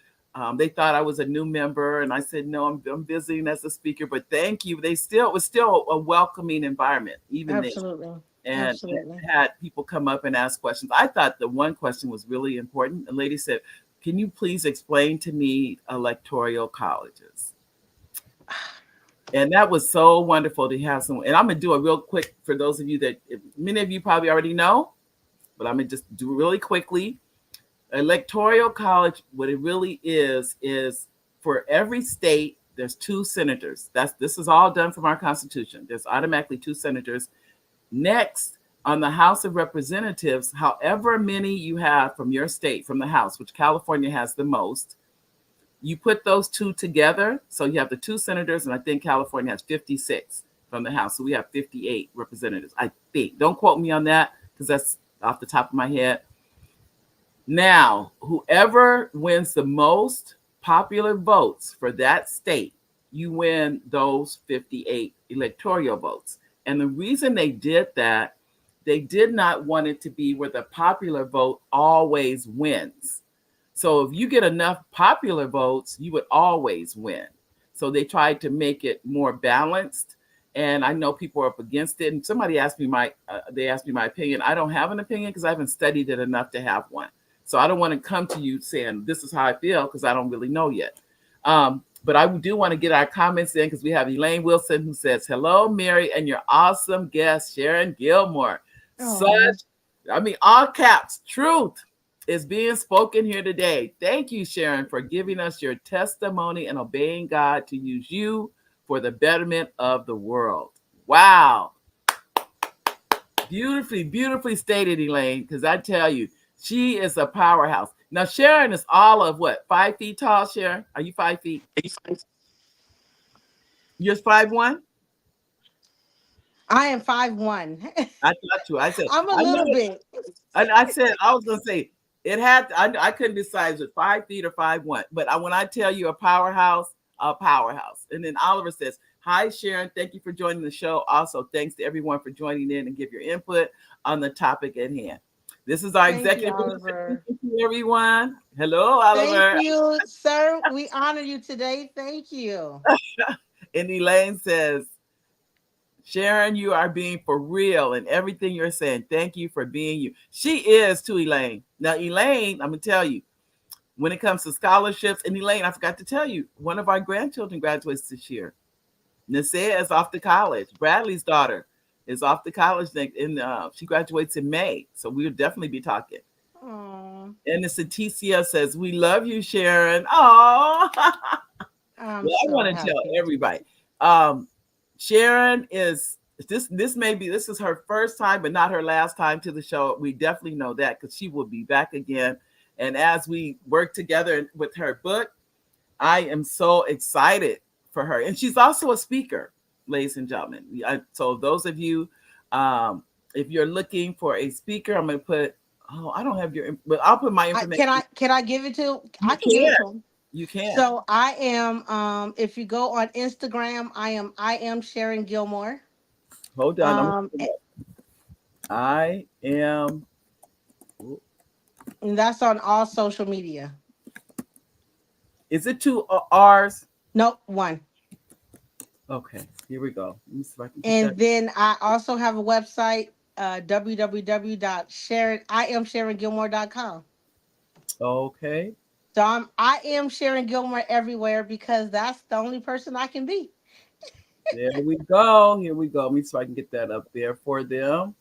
They thought I was a new member, and I said no, I'm visiting as a speaker. But thank you. They still, it was still a welcoming environment, even there, Absolutely. and Absolutely. had people come up and ask questions. I thought the one question was really important. A lady said, "Can you please explain to me electoral colleges?" And that was so wonderful to have someone. And I'm gonna do a real quick for those of you that many of you probably already know, but I'm gonna just do really quickly. Electoral college, what it really is for every state, there's two senators. This is all done from our Constitution. There's automatically two senators. Next, on the House of Representatives, however many you have from your state, from the House, which California has the most, you put those two together. So you have the two senators, and I think California has 56 from the House. So we have 58 representatives, I think. Don't quote me on that because that's off the top of my head. Now, whoever wins the most popular votes for that state, you win those 58 electoral votes. And the reason they did that, they did not want it to be where the popular vote always wins. So if you get enough popular votes, you would always win. So they tried to make it more balanced. And I know people are up against it. And somebody asked me they asked me my opinion. I don't have an opinion because I haven't studied it enough to have one. So I don't want to come to you saying this is how I feel because I don't really know yet. But I do want to get our comments in because we have Elaine Wilson who says, "Hello, Mary, and your awesome guest, Sharon Gilmore. Such, Oh, I mean, all caps, truth is being spoken here today. Thank you, Sharon, for giving us your testimony and obeying God to use you for the betterment of the world." Wow. Beautifully, beautifully stated, Elaine, because I tell you, she is a powerhouse. Now, Sharon is all of what, 5 feet tall, Sharon? Are you 5 feet? You're 5'1"? I am 5'1". I thought you. I said, I'm a I know little it. bit. I said, I was going to say, it had, I couldn't decide if it was 5 feet or 5'1". But when I tell you a powerhouse, a powerhouse. And then Oliver says, "Hi, Sharon. Thank you for joining the show. Also, thanks to everyone for joining in and give your input on the topic at hand. This is our Thank you, executive producer. Oliver. Thank you, everyone. Hello, Thank Oliver." you, sir. We honor you today. Thank you. And Elaine says, "Sharon, you are being for real in everything you're saying. Thank you for being you." She is too, Elaine. Now, Elaine, I'm going to tell you, when it comes to scholarships, and Elaine, I forgot to tell you, one of our grandchildren graduates this year. Nasea is off to college. Bradley's daughter is off to college next, and she graduates in May. So we'll definitely be talking. Oh, And the Saticia says, "We love you, Sharon." Oh, I'm well, I so want to tell happy. everybody. Um, Sharon is this is her first time, but not her last time to the show. We definitely know that because she will be back again. And as we work together with her book, I am so excited for her. And she's also a speaker, ladies and gentlemen. So those of you, if you're looking for a speaker, I'm going to put. Oh, I don't have but I'll put my I information. can I give it to You I can give can. it to him. You can. So I am if you go on Instagram, I am Sharon Gilmore. Hold on. Um a- I am. and that's on all social media. Is it two R's? Nope, one. Okay, here we go. Let me see if I can get that. And then I also have a website, www.sharon I am SharonGilmore.com. Okay, So I am Sharon Gilmore everywhere because that's the only person I can be. there we go. Here we go. Let me see if I can get that up there for them.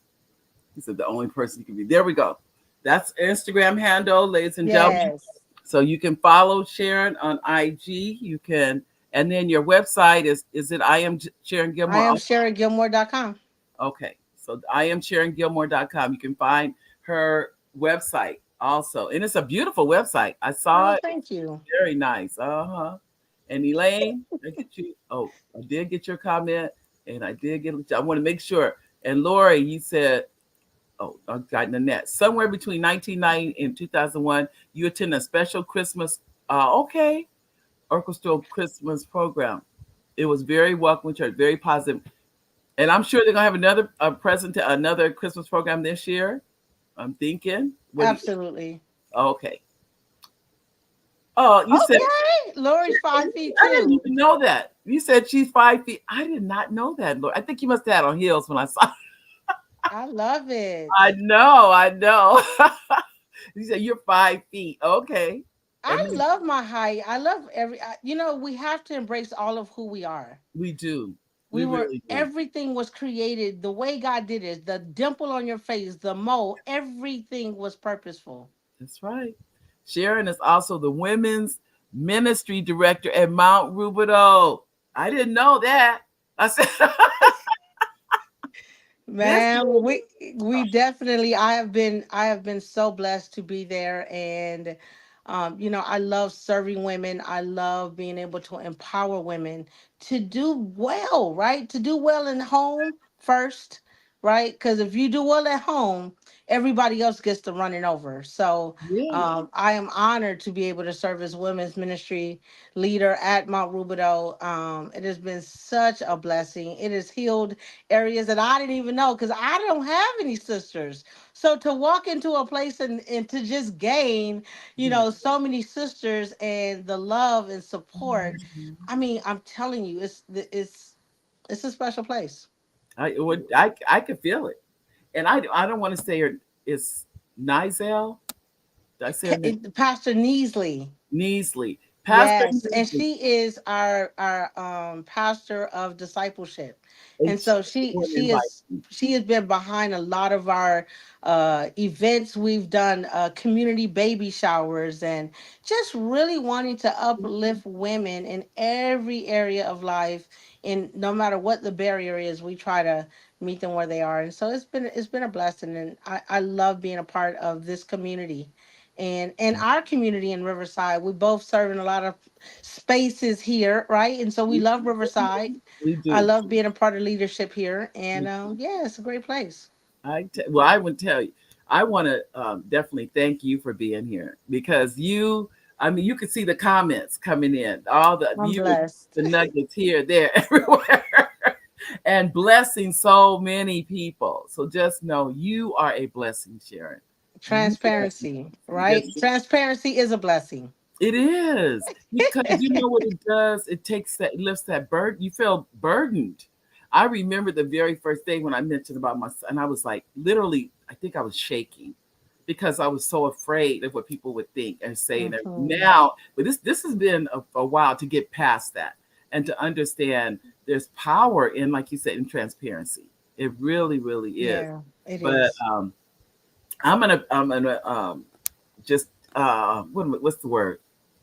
He said the only person you can be. There we go. That's Instagram handle, ladies and gentlemen. Yes. So you can follow Sharon on IG. You can, and then your website is it I am Sharon I Gilmore. am SharonGilmore.com. Okay, So I am SharonGilmore.com. You can find her website also. And it's a beautiful website. I saw Oh, it. thank you. Very nice. Uh-huh. And Elaine, I get you. Oh, I did get your comment. And I did get, I want to make sure. And Lori, you said, oh, I got Nanette. Somewhere between 1990 and 2001, you attend a special Christmas, okay, orchestral Christmas program. It was very welcoming church, very positive. And I'm sure they're gonna have another another Christmas program this year. I'm thinking. What do you? Absolutely. Okay. Oh, you said Okay. Lori's 5 feet I didn't too. even know that. You said she's 5 feet. I did not know that, Lord. I think you must have had on heels when I saw. I love I it. know, I know. You said you're 5 feet. Okay. I And then love my height. I love we have to embrace all of who we are. we do. We We were, really do. everything was created the way God did it. The dimple on your face, the mole, everything was purposeful. That's right. Sharon is also the women's ministry director at Mount Rubidoux. I didn't know that. I said this Man, we definitely, I have been so blessed to be there. And I love serving women. I love being able to empower women to do well, right? To do well in home first, right? Because if you do well at home, everybody else gets to running over. So yeah. I am honored to be able to serve as women's ministry leader at Mount Rubidoux. It has been such a blessing. It has healed areas that I didn't even know because I don't have any sisters. So to walk into a place and to just gain, Yeah. so many sisters and the love and support. Mhm. I mean, I'm telling you, it's a special place. I could feel it. And I don't want to say her it's Nizel. Did I say her name? Pastor Neasley. Neasley. Pastor Yes, and Neasley. she is our pastor of discipleship, And and she so she wouldn't she invite is me. she has been behind a lot of our events. We've done community baby showers and just really wanting to uplift women in every area of life, and no matter what the barrier is, we try to meet them where they are. And so it's been a blessing, and I love being a part of this community. And our community in Riverside, we both serve in a lot of spaces here, right? And so we love Riverside. We I do. love being a part of leadership here, and yeah, it's a great place. Well, I would tell you, I want to definitely thank you for being here because you, I mean, you could see the comments coming in, all the I'm you, blessed. the nuggets here, there, everywhere, and blessing so many people. So just know you are a blessing, Sharon. You are a Transparency, blessing. right? Just Transparency is a blessing. it is because you know what it does. It takes that, it lifts that burden. You feel burdened. I remember the very first day when I mentioned about my son. I was like, literally, I think I was shaking because I was so afraid of what people would think and say. And Hmm. now, but this has been a while to get past that and to understand there's power in, like you said, in transparency. It really, really is. Yeah, it But is. I'm gonna just what's the word?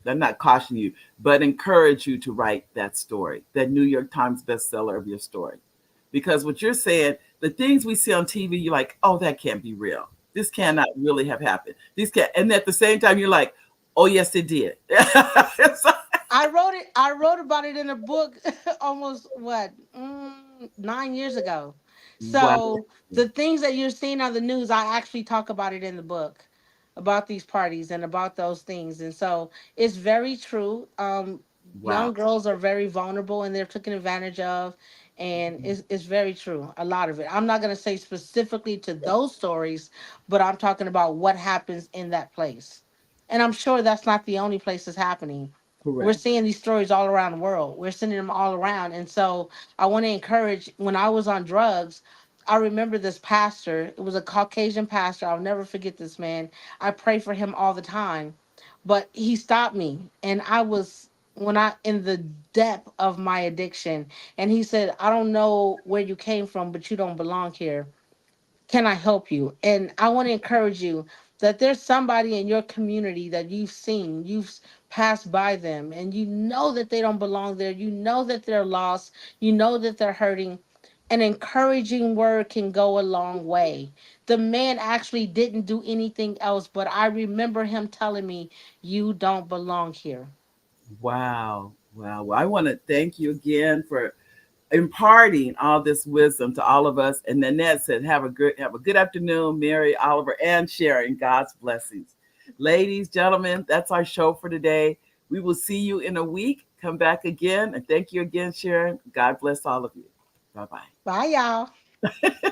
I'm not caution you, but encourage you to write that story, that New York Times bestseller of your story. Because what you're saying, the things we see on TV, you're like, oh, that can't be real. This cannot really have happened. These can't, and at the same time, you're like, oh yes, it did. It's like, I wrote about it in a book almost 9 years ago. wow, So the things that you're seeing on the news, I actually talk about it in the book, about these parties and about those things. And so it's very true. wow, Young girls are very vulnerable and they're taken advantage of. And it's very true. A lot of it. I'm not going to say specifically to those stories, but I'm talking about what happens in that place. And I'm sure that's not the only place it's happening. We're correct, seeing these stories all around the world. We're sending them all around. And so I want to encourage, when I was on drugs, I remember this pastor. It was a Caucasian pastor. I'll never forget this man. I pray for him all the time. But he stopped me. And I was, when I, in the depth of my addiction, and he said, I don't know where you came from, but you don't belong here. Can I help you? And I want to encourage you that there's somebody in your community that you've passed by them, and you know that they don't belong there. You know that they're lost. You know that they're hurting. An encouraging word can go a long way. The man actually didn't do anything else, but I remember him telling me, "You don't belong here." Wow. Wow. Well, I want to thank you again for imparting all this wisdom to all of us. And Nanette said, have a good afternoon, Mary, Oliver, and Sharon. God's blessings. Ladies, gentlemen, that's our show for today. We will see you in a week. Come back again. And thank you again, Sharon. God bless all of you. Bye bye. Bye, y'all.